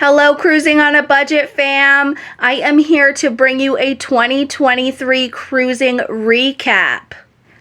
Hello, Cruising on a Budget fam. I am here to bring you a 2023 cruising recap.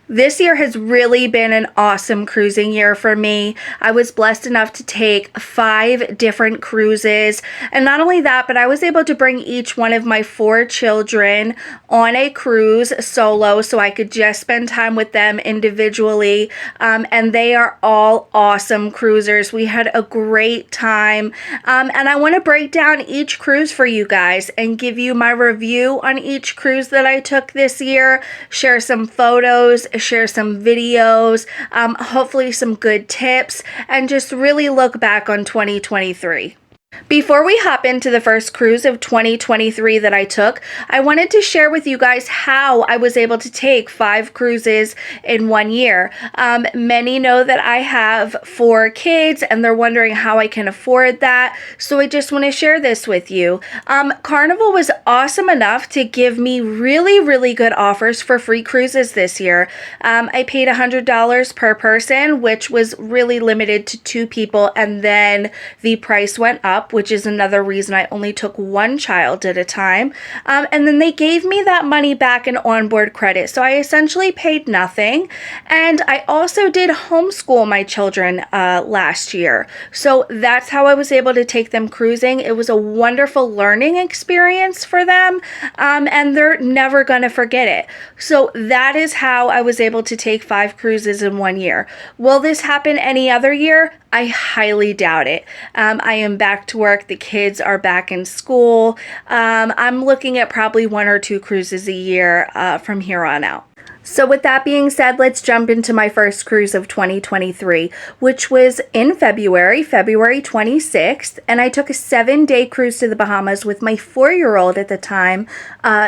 This year has really been an awesome cruising year for me. I was blessed enough to take 5 different cruises. And not only that, but I was able to bring each one of my 4 children on a cruise solo so I could just spend time with them individually. And they are all awesome cruisers. We had a great time. And I want to break down each cruise for you guys and give you my review on each cruise that I took this year, share some photos, share some videos, hopefully some good tips, and just really look back on 2023. Before we hop into the first cruise of 2023 that I took, I wanted to share with you guys how I was able to take 5 cruises in 1 year. Many know that I have 4 kids and they're wondering how I can afford that. So I just want to share this with you. Carnival was awesome enough to give me really good offers for free cruises this year. I paid $100 per person, which was really limited to 2 people, and then the price went up, which is another reason I only took 1 child at a time. And then they gave me that money back in onboard credit. So I essentially paid nothing. And I also did homeschool my children last year. So that's how I was able to take them cruising. It was a wonderful learning experience for them. And they're never going to forget it. So that is how I was able to take 5 cruises in 1 year. Will this happen any other year? I highly doubt it. I am back to work. The kids are back in school. I'm looking at probably 1 or 2 cruises a year from here on out. So with that being said, let's jump into my first cruise of 2023, which was in February 26th, and I took a 7-day cruise to the Bahamas with my 4-year-old at the time,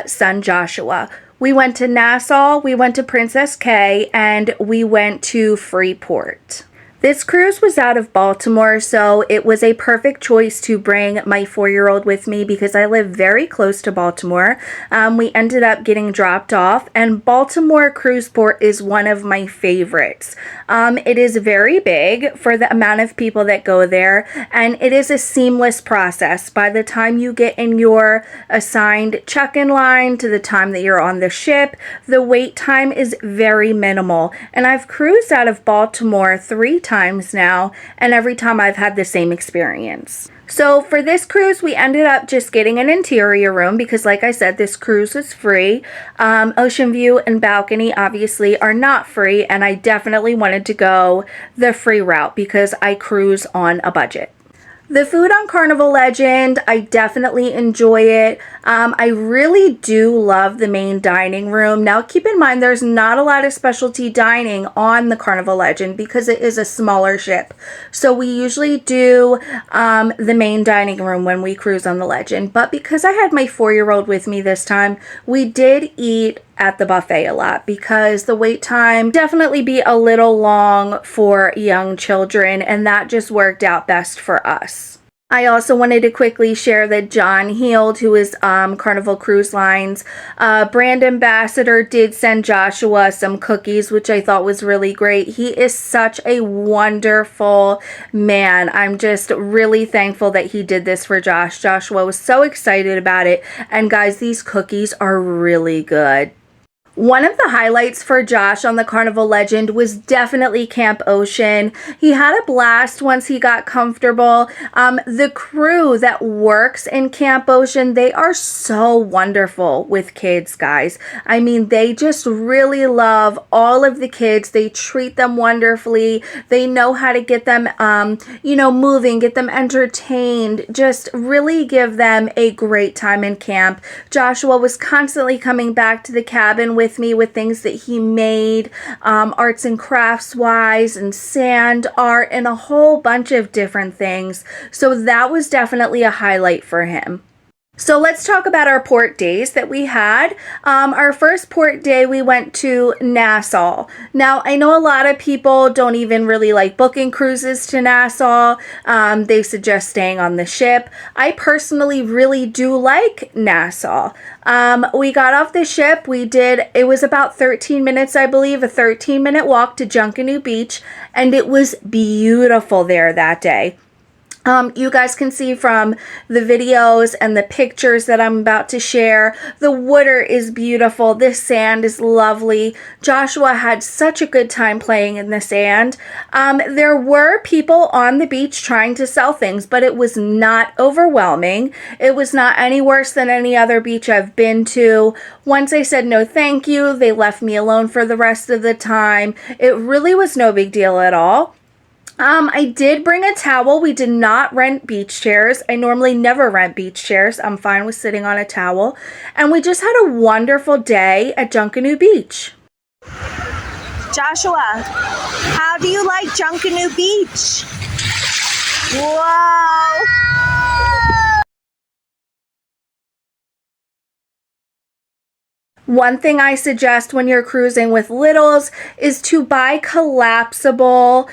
son Joshua. We went to Nassau, we went to Princess Cay, and we went to Freeport. This cruise was out of Baltimore, so it was a perfect choice to bring my 4-year-old with me because I live very close to Baltimore. We ended up getting dropped off, and Baltimore Cruise Port is one of my favorites. It is very big for the amount of people that go there, and it is a seamless process. By the time you get in your assigned check-in line to the time that you're on the ship, the wait time is very minimal. And I've cruised out of Baltimore 3 times now, and every time I've had the same experience. So for this cruise, we ended up just getting an interior room because, like I said, this cruise is free. Ocean view and balcony obviously are not free, and I definitely wanted to go the free route because I cruise on a budget. The food on Carnival Legend, I definitely enjoy it. I really do love the main dining room. Now, keep in mind, there's not a lot of specialty dining on the Carnival Legend because it is a smaller ship. So we usually do the main dining room when we cruise on the Legend. But because I had my 4-year-old with me this time, we did eat at the buffet a lot because the wait time definitely be a little long for young children, and that just worked out best for us. I also wanted to quickly share that John Heald, who is Carnival Cruise Lines brand ambassador, did send Joshua some cookies, which I thought was really great. He is such a wonderful man. I'm just really thankful that he did this for Josh. Joshua was so excited about it. And guys, these cookies are really good. One of the highlights for Josh on the Carnival Legend was definitely Camp Ocean. He had a blast once he got comfortable. The crew that works in Camp Ocean, they are so wonderful with kids, guys. I mean, they just really love all of the kids. They treat them wonderfully. They know how to get them, moving, get them entertained, just really give them a great time in camp. Joshua was constantly coming back to the cabin with me with things that he made, arts and crafts wise, and sand art, and a whole bunch of different things. So that was definitely a highlight for him. So let's talk about our port days that we had. Our first port day, we went to Nassau. Now, I know a lot of people don't even really like booking cruises to Nassau. They suggest staying on the ship. I personally really do like Nassau. We got off the ship. It was about 13 minutes, I believe, a 13-minute walk to Junkanoo Beach, and it was beautiful there that day. You guys can see from the videos and the pictures that I'm about to share, the water is beautiful. This sand is lovely. Joshua had such a good time playing in the sand. There were people on the beach trying to sell things, but it was not overwhelming. It was not any worse than any other beach I've been to. Once I said no thank you, they left me alone for the rest of the time. It really was no big deal at all. I did bring a towel. We did not rent beach chairs. I normally never rent beach chairs. I'm fine with sitting on a towel. And we just had a wonderful day at Junkanoo Beach. Joshua, how do you like Junkanoo Beach? Whoa! One thing I suggest when you're cruising with littles is to buy collapsible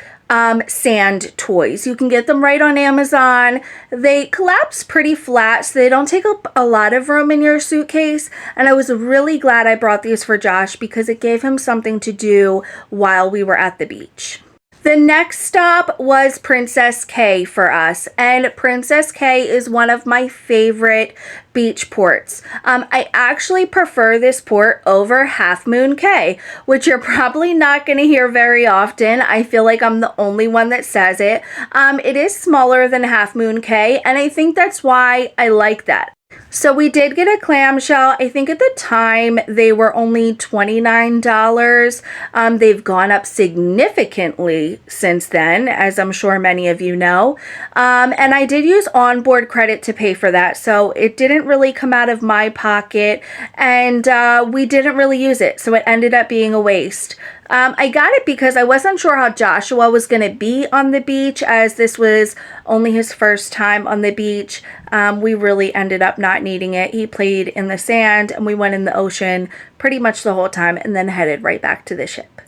sand toys. You can get them right on Amazon. They collapse pretty flat, so they don't take up a lot of room in your suitcase. And I was really glad I brought these for Josh because it gave him something to do while we were at the beach. The next stop was Princess Cay for us, and Princess Cay is one of my favorite beach ports. I actually prefer this port over Half Moon Cay, which you're probably not going to hear very often. I feel like I'm the only one that says it. It is smaller than Half Moon Cay, and I think that's why I like that. So we did get a clamshell. I think at the time they were only $29. They've gone up significantly since then, as I'm sure many of you know. And I did use onboard credit to pay for that, so it didn't really come out of my pocket, and we didn't really use it, so it ended up being a waste. I got it because I wasn't sure how Joshua was going to be on the beach, as this was only his first time on the beach. We really ended up not needing it. He played in the sand and we went in the ocean pretty much the whole time and then headed right back to the ship.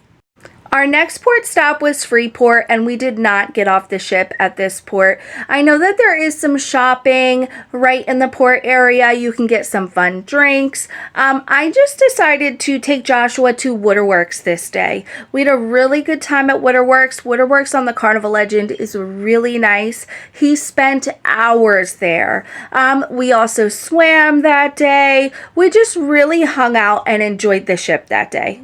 Our next port stop was Freeport, and we did not get off the ship at this port. I know that there is some shopping right in the port area. You can get some fun drinks. I just decided to take Joshua to Waterworks this day. We had a really good time at Waterworks. Waterworks on the Carnival Legend is really nice. He spent hours there. We also swam that day. We just really hung out and enjoyed the ship that day.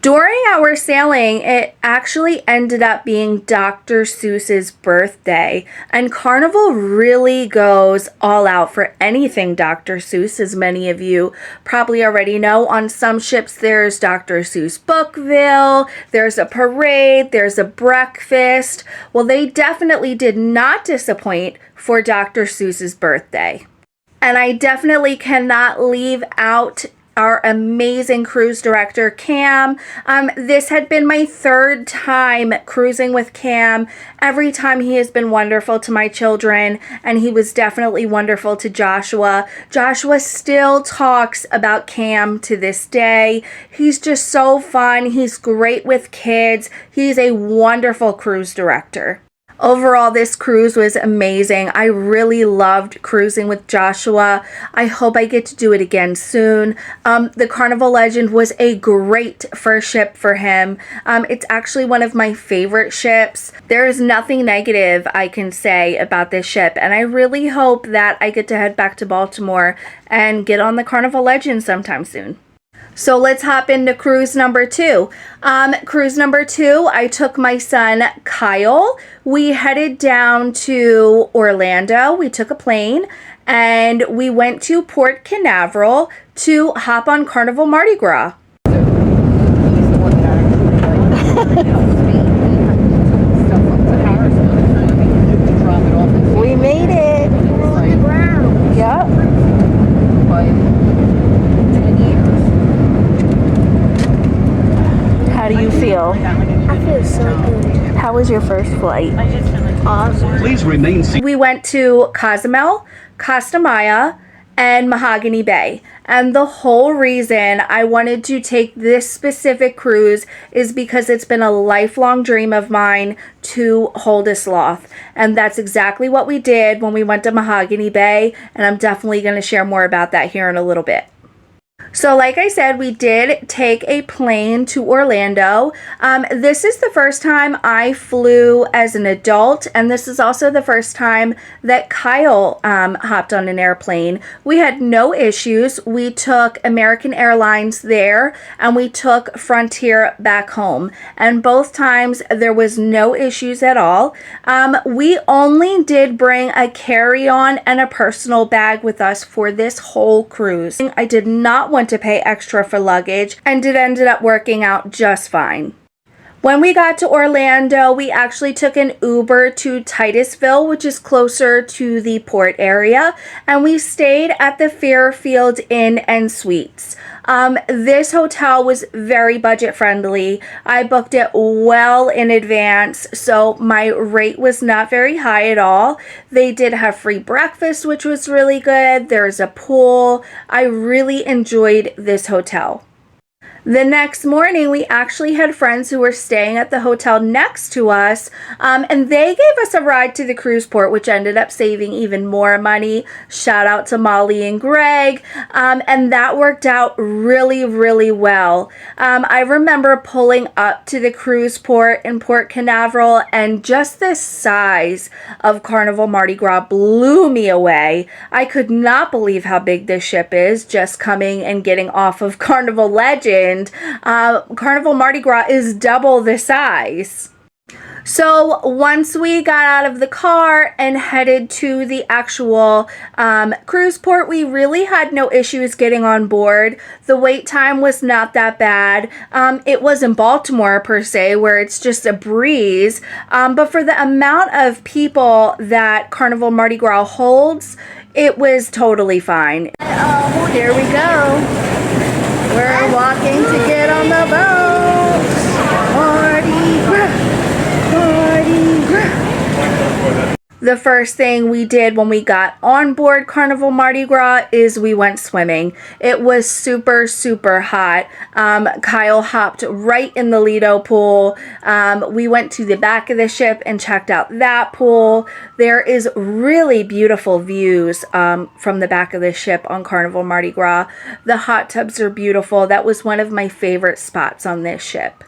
During our sailing, it actually ended up being Dr. Seuss's birthday, and Carnival really goes all out for anything Dr. Seuss, as many of you probably already know. On some ships, there's Dr. Seuss Bookville, there's a parade, there's a breakfast. Well, they definitely did not disappoint for Dr. Seuss's birthday. And I definitely cannot leave out our amazing cruise director, Cam. This had been my third time cruising with Cam. Every time he has been wonderful to my children, and he was definitely wonderful to Joshua. Joshua still talks about Cam to this day. He's just so fun. He's great with kids. He's a wonderful cruise director. Overall, this cruise was amazing. I really loved cruising with Joshua. I hope I get to do it again soon. The Carnival Legend was a great first ship for him. It's actually one of my favorite ships. There is nothing negative I can say about this ship, and I really hope that I get to head back to Baltimore and get on the Carnival Legend sometime soon. So let's hop into cruise number 2. Cruise number 2, I took my son Kyle. We headed down to Orlando. We took a plane and we went to Port Canaveral to hop on Carnival Mardi Gras. We made it. On the ground. Yep. How do you feel? I feel so good. How was your first flight? Awesome. Please remain seated. We went to Cozumel, Costa Maya, and Mahogany Bay. And the whole reason I wanted to take this specific cruise is because it's been a lifelong dream of mine to hold a sloth. And that's exactly what we did when we went to Mahogany Bay. And I'm definitely going to share more about that here in a little bit. So like I said, we did take a plane to Orlando. This is the first time I flew as an adult, and this is also the first time that Kyle hopped on an airplane. We had no issues. We took American Airlines there, and we took Frontier back home. And both times there was no issues at all. We only did bring a carry-on and a personal bag with us for this whole cruise. I did not want to pay extra for luggage, and it ended up working out just fine. When we got to Orlando, we actually took an Uber to Titusville, which is closer to the port area, and we stayed at the Fairfield Inn and Suites. This hotel was very budget friendly. I booked it well in advance, so my rate was not very high at all. They did have free breakfast, which was really good. There's a pool. I really enjoyed this hotel. The next morning, we actually had friends who were staying at the hotel next to us, and they gave us a ride to the cruise port, which ended up saving even more money. Shout out to Molly and Greg, and that worked out really, really well. I remember pulling up to the cruise port in Port Canaveral, and just the size of Carnival Mardi Gras blew me away. I could not believe how big this ship is, just coming and getting off of Carnival Legend. Carnival Mardi Gras is double the size. So once we got out of the car and headed to the actual cruise port, we really had no issues getting on board. The wait time was not that bad. It wasn't Baltimore per se, where it's just a breeze. But for the amount of people that Carnival Mardi Gras holds, it was totally fine. Here we go. We're walking to get on the boat. Mardi Gras, Mardi Gras. The first thing we did when we got on board Carnival Mardi Gras is we went swimming. It was super, super hot. Kyle hopped right in the Lido pool. We went to the back of the ship and checked out that pool. There is really beautiful views from the back of the ship on Carnival Mardi Gras. The hot tubs are beautiful. That was one of my favorite spots on this ship.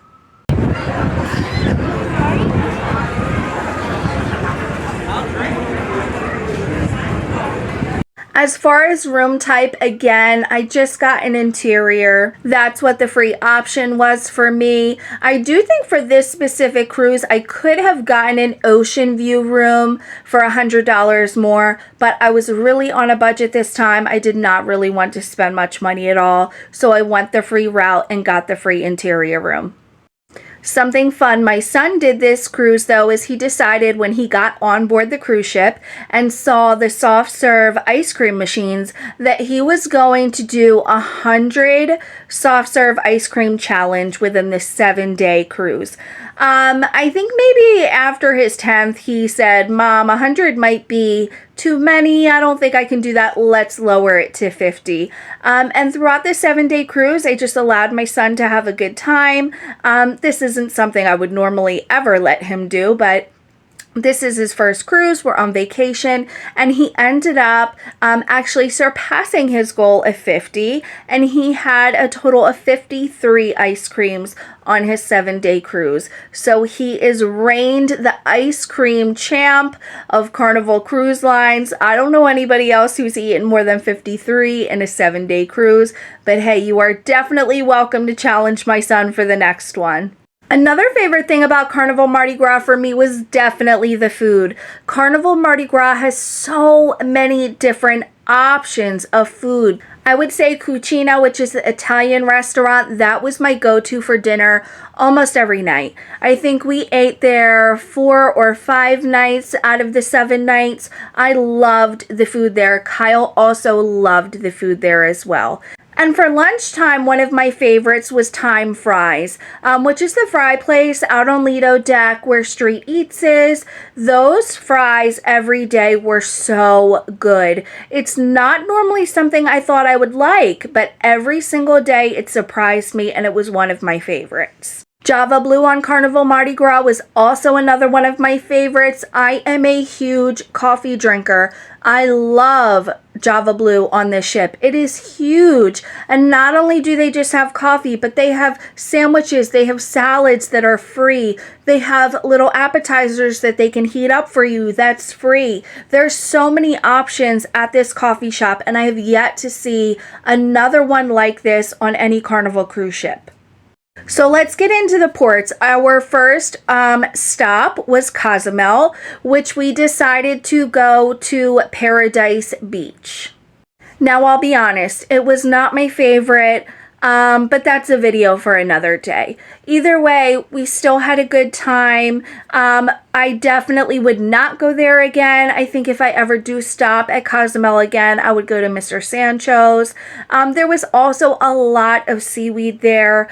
As far as room type, again, I just got an interior. That's what the free option was for me. I do think for this specific cruise, I could have gotten an ocean view room for $100 more, but I was really on a budget this time. I did not really want to spend much money at all, so I went the free route and got the free interior room. Something fun my son did this cruise, though, is he decided when he got on board the cruise ship and saw the soft serve ice cream machines that he was going to do 100 soft serve ice cream challenge within the 7-day cruise. I think maybe after his 10th, he said, "Mom, 100 might be too many. I don't think I can do that. Let's lower it to 50. And throughout the 7-day cruise, I just allowed my son to have a good time. This isn't something I would normally ever let him do, but this is his first cruise. We're on vacation, and he ended up actually surpassing his goal of 50, and he had a total of 53 ice creams on his 7-day cruise. So he is reigned the ice cream champ of Carnival Cruise Lines. I don't know anybody else who's eaten more than 53 in a 7-day cruise, but hey, you are definitely welcome to challenge my son for the next one. Another favorite thing about Carnival Mardi Gras for me was definitely the food. Carnival Mardi Gras has so many different options of food. I would say Cucina, which is the Italian restaurant, that was my go-to for dinner almost every night. I think we ate there 4 or 5 nights out of the 7 nights. I loved the food there. Kyle also loved the food there as well. And for lunchtime, one of my favorites was Time Fries, which is the fry place out on Lido Deck where Street Eats is. Those fries every day were so good. It's not normally something I thought I would like, but every single day it surprised me and it was one of my favorites. Java Blue on Carnival Mardi Gras was also another one of my favorites. I am a huge coffee drinker. I love Java Blue on this ship. It is huge. And not only do they just have coffee, but they have sandwiches, they have salads that are free. They have little appetizers that they can heat up for you. That's free. There's so many options at this coffee shop, and I have yet to see another one like this on any Carnival cruise ship. So let's get into the ports. Our first stop was Cozumel, which we decided to go to Paradise Beach. Now, I'll be honest, it was not my favorite, but that's a video for another day. Either way, we still had a good time. I definitely would not go there again. I think if I ever do stop at Cozumel again, I would go to Mr. Sancho's. There was also a lot of seaweed there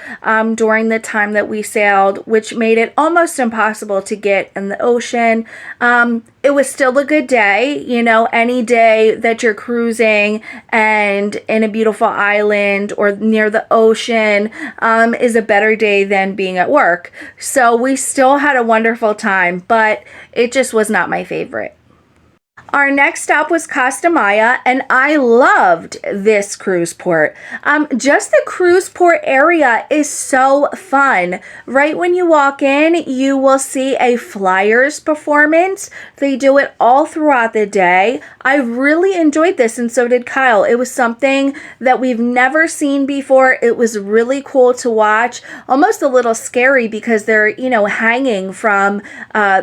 during the time that we sailed, which made it almost impossible to get in the ocean. It was still a good day. You know, any day that you're cruising and in a beautiful island or near the ocean is a better day than being at work. So we still had a wonderful time, but it just was not my favorite. Our next stop was Costa Maya, and I loved this cruise port. Just the cruise port area is so fun. Right when you walk in, you will see a Flyers performance. They do it all throughout the day. I really enjoyed this, and so did Kyle. It was something that we've never seen before. It was really cool to watch, almost a little scary because they're, you know, hanging from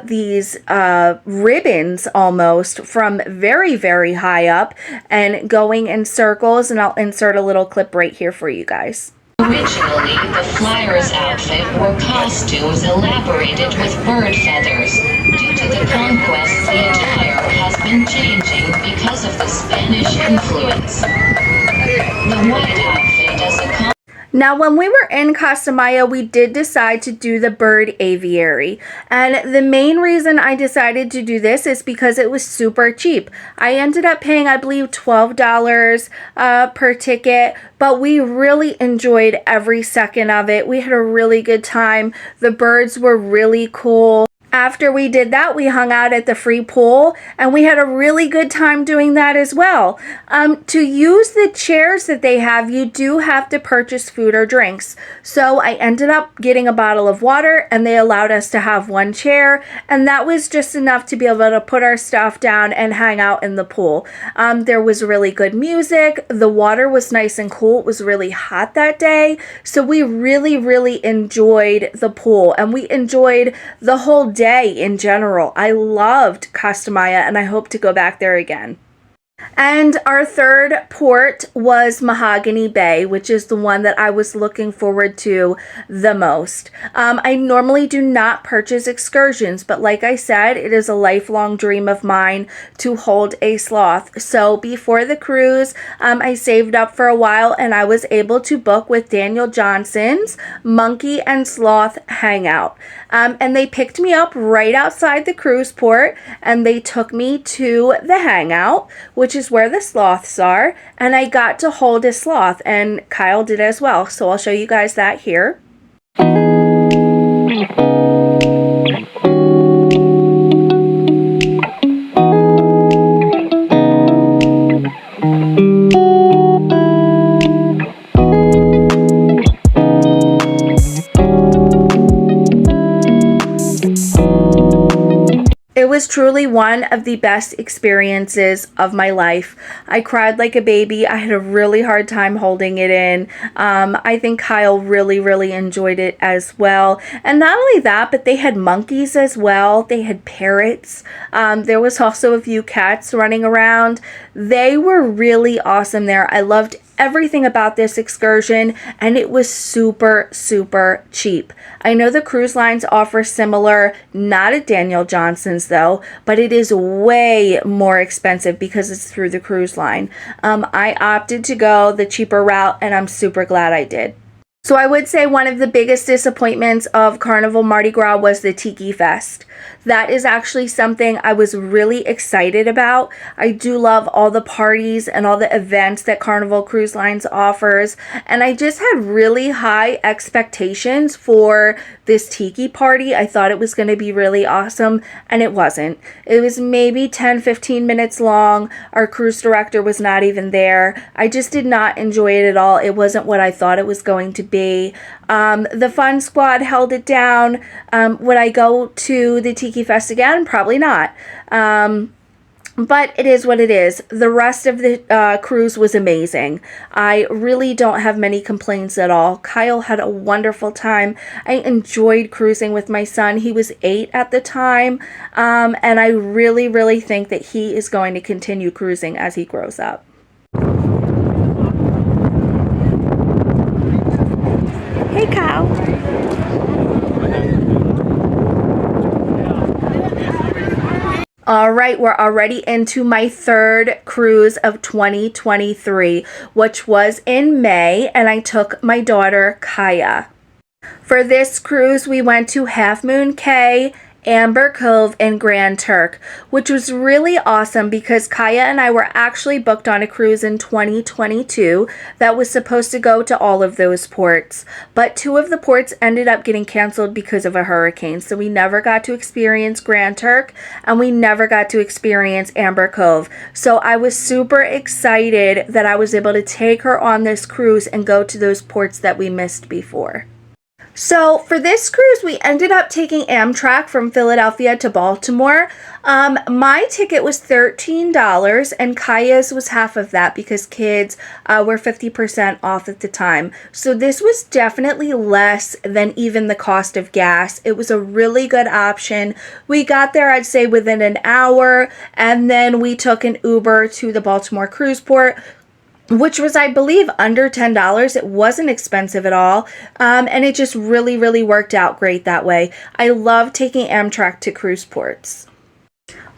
these ribbons almost from very, very high up and going in circles, and I'll insert a little clip right here for you guys. Originally, the Flyers outfit wore costumes elaborated with bird feathers. Due to the conquests, the attire has been changing because of the Spanish influence. The white outfit as a Now, when we were in Costa Maya, we did decide to do the bird aviary. And the main reason I decided to do this is because it was super cheap. I ended up paying, I believe, $12 per ticket, but we really enjoyed every second of it. We had a really good time. The birds were really cool. After we did that, we hung out at the free pool, and we had a really good time doing that as well. To use the chairs that they have, you do have to purchase food or drinks. So I ended up getting a bottle of water, and they allowed us to have one chair, and that was just enough to be able to put our stuff down and hang out in the pool. There was really good music. The water was nice and cool. It was really hot that day, so we really, really enjoyed the pool, and we enjoyed the whole day in general. I loved Costa Maya, and I hope to go back there again. And our third port was Mahogany Bay, which is the one that I was looking forward to the most. I normally do not purchase excursions, but like I said, it is a lifelong dream of mine to hold a sloth. So before the cruise, I saved up for a while, and I was able to book with Daniel Johnson's Monkey and Sloth Hangout. And they picked me up right outside the cruise port, and they took me to the hangout, which is where the sloths are, and I got to hold a sloth, and Kyle did as well. So I'll show you guys that here. It was truly one of the best experiences of my life. I cried like a baby. I had a really hard time holding it in. I think Kyle really, really enjoyed it as well. And not only that, but they had monkeys as well. They had parrots. There was also a few cats running around. They were really awesome there. I loved everything about this excursion, and it was super, super cheap. I know the cruise lines offer similar, not at Daniel Johnson's though, but it is way more expensive because it's through the cruise line. I opted to go the cheaper route, and I'm super glad I did. So I would say one of the biggest disappointments of Carnival Mardi Gras was the Tiki Fest. That is actually something I was really excited about. I do love all the parties and all the events that Carnival Cruise Lines offers, and I just had really high expectations for this Tiki party. I thought it was going to be really awesome, and it wasn't. It was maybe 10-15 minutes long. Our cruise director was not even there. I just did not enjoy it at all. It wasn't what I thought it was going to be. The Fun Squad held it down. Would I go to the Tiki Fest again? Probably not. But it is what it is. The rest of the cruise was amazing. I really don't have many complaints at all. Kyle had a wonderful time. I enjoyed cruising with my son. He was 8 at the time. And I really, really think that he is going to continue cruising as he grows up. Hey, Kyle. All right, we're already into my third cruise of 2023, which was in May, and I took my daughter, Kaya. For this cruise, we went to Half Moon Cay, Amber Cove, and Grand Turk, which was really awesome because Kaya and I were actually booked on a cruise in 2022 that was supposed to go to all of those ports, but 2 of the ports ended up getting canceled because of a hurricane, so we never got to experience Grand Turk and we never got to experience Amber Cove. So I was super excited that I was able to take her on this cruise and go to those ports that we missed before. So for this cruise, we ended up taking Amtrak from Philadelphia to Baltimore. My ticket was $13 and Kaya's was half of that because kids were 50% off at the time. So this was definitely less than even the cost of gas. It was a really good option. We got there, I'd say, within an hour, and then we took an Uber to the Baltimore cruise port, which was, I believe, under $10. It wasn't expensive at all, and it just really, really worked out great that way. I love taking Amtrak to cruise ports.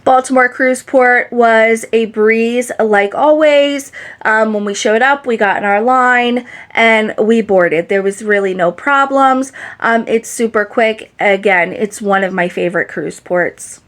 Baltimore Cruise Port was a breeze like always. When we showed up, we got in our line and we boarded. There was really no problems. It's super quick. Again, it's one of my favorite cruise ports.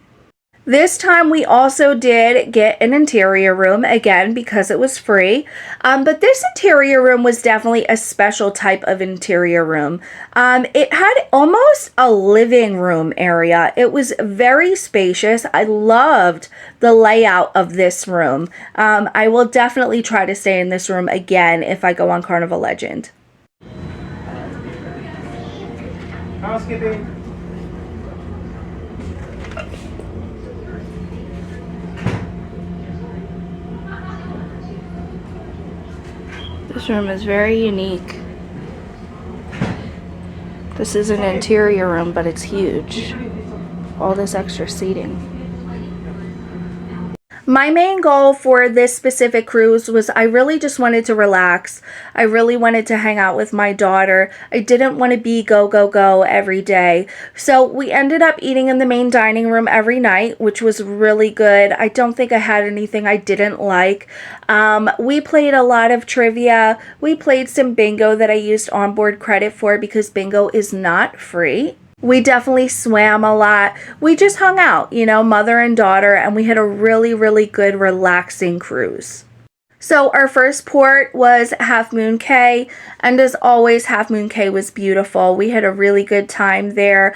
This time we also did get an interior room, again, because it was free. But this interior room was definitely a special type of interior room. It had almost a living room area. It was very spacious. I loved the layout of this room. I will definitely try to stay in this room again if I go on Carnival Legend. Housekeeping. This room is very unique. This is an interior room, but it's huge. All this extra seating. My main goal for this specific cruise was I really just wanted to relax. I really wanted to hang out with my daughter. I didn't want to be go, go, go every day. So we ended up eating in the main dining room every night, which was really good. I don't think I had anything I didn't like. We played a lot of trivia. We played some bingo that I used onboard credit for because bingo is not free. We definitely swam a lot. We just hung out, you know, mother and daughter, and we had a really, really good, relaxing cruise. So our first port was Half Moon Cay, and as always, Half Moon Cay was beautiful. We had a really good time there.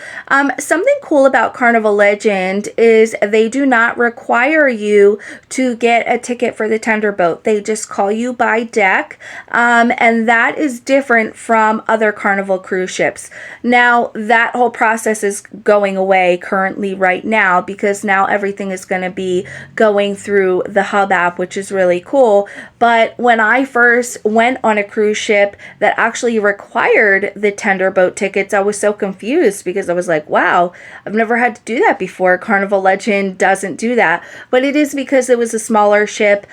Something cool about Carnival Legend is they do not require you to get a ticket for the tender boat. They just call you by deck, and that is different from other Carnival cruise ships. Now, that whole process is going away currently right now because now everything is going to be going through the Hub app, which is really cool. But when I first went on a cruise ship that actually required the tender boat tickets, I was so confused because I was like, wow, I've never had to do that before. Carnival Legend doesn't do that, but it is because it was a smaller ship.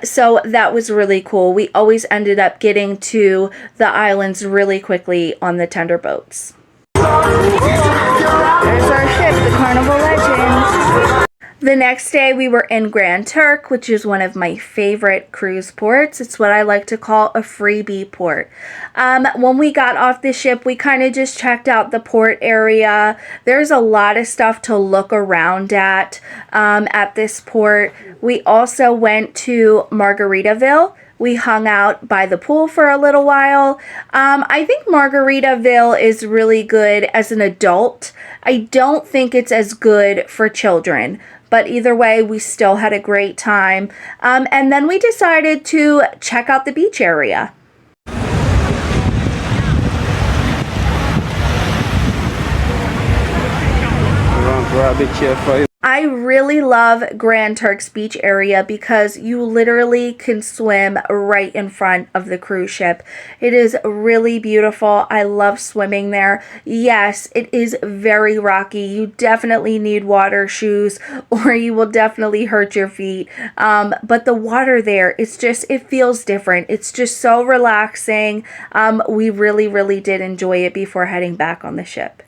So that was really cool. We always ended up getting to the islands really quickly on the tender boats. There's our ship, the Carnival Legend. The next day we were in Grand Turk, which is one of my favorite cruise ports. It's what I like to call a freebie port. When we got off the ship, we kind of just checked out the port area. There's a lot of stuff to look around at this port. We also went to Margaritaville. We hung out by the pool for a little while. I think Margaritaville is really good as an adult. I don't think it's as good for children. But either way, we still had a great time. And then we decided to check out the beach area. I really love Grand Turk's beach area because you literally can swim right in front of the cruise ship. It is really beautiful. I love swimming there. Yes, it is very rocky. You definitely need water shoes or you will definitely hurt your feet. But the water there, it feels different. It's just so relaxing. We really, really did enjoy it before heading back on the ship.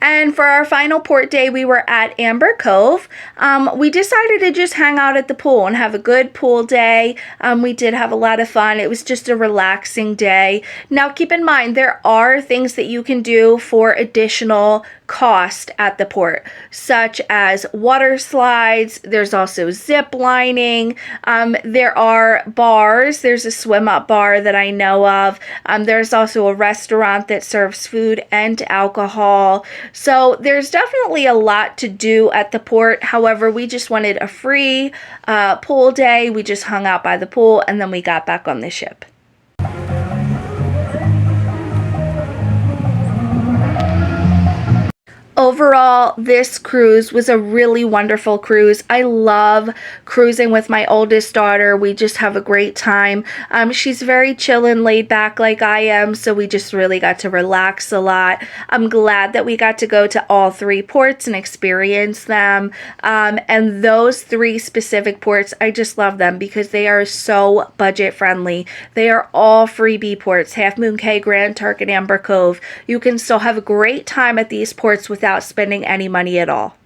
And for our final port day, we were at Amber Cove. We decided to just hang out at the pool and have a good pool day. We did have a lot of fun. It was just a relaxing day. Now, keep in mind, there are things that you can do for additional cost at the port, such as water slides. There's also zip lining. There are bars. There's a swim up bar that I know of. There's also a restaurant that serves food and alcohol. So there's definitely a lot to do at the port. However, we just wanted a free pool day. We just hung out by the pool and then we got back on the ship. Overall, this cruise was a really wonderful cruise. I love cruising with my oldest daughter. We just have a great time. She's very chill and laid back like I am, so we just really got to relax a lot. I'm glad that we got to go to all three ports and experience them. And those three specific ports, I just love them because they are so budget friendly. They are all freebie ports, Half Moon Cay, Grand Turk, and Amber Cove. You can still have a great time at these ports without spending any money at all.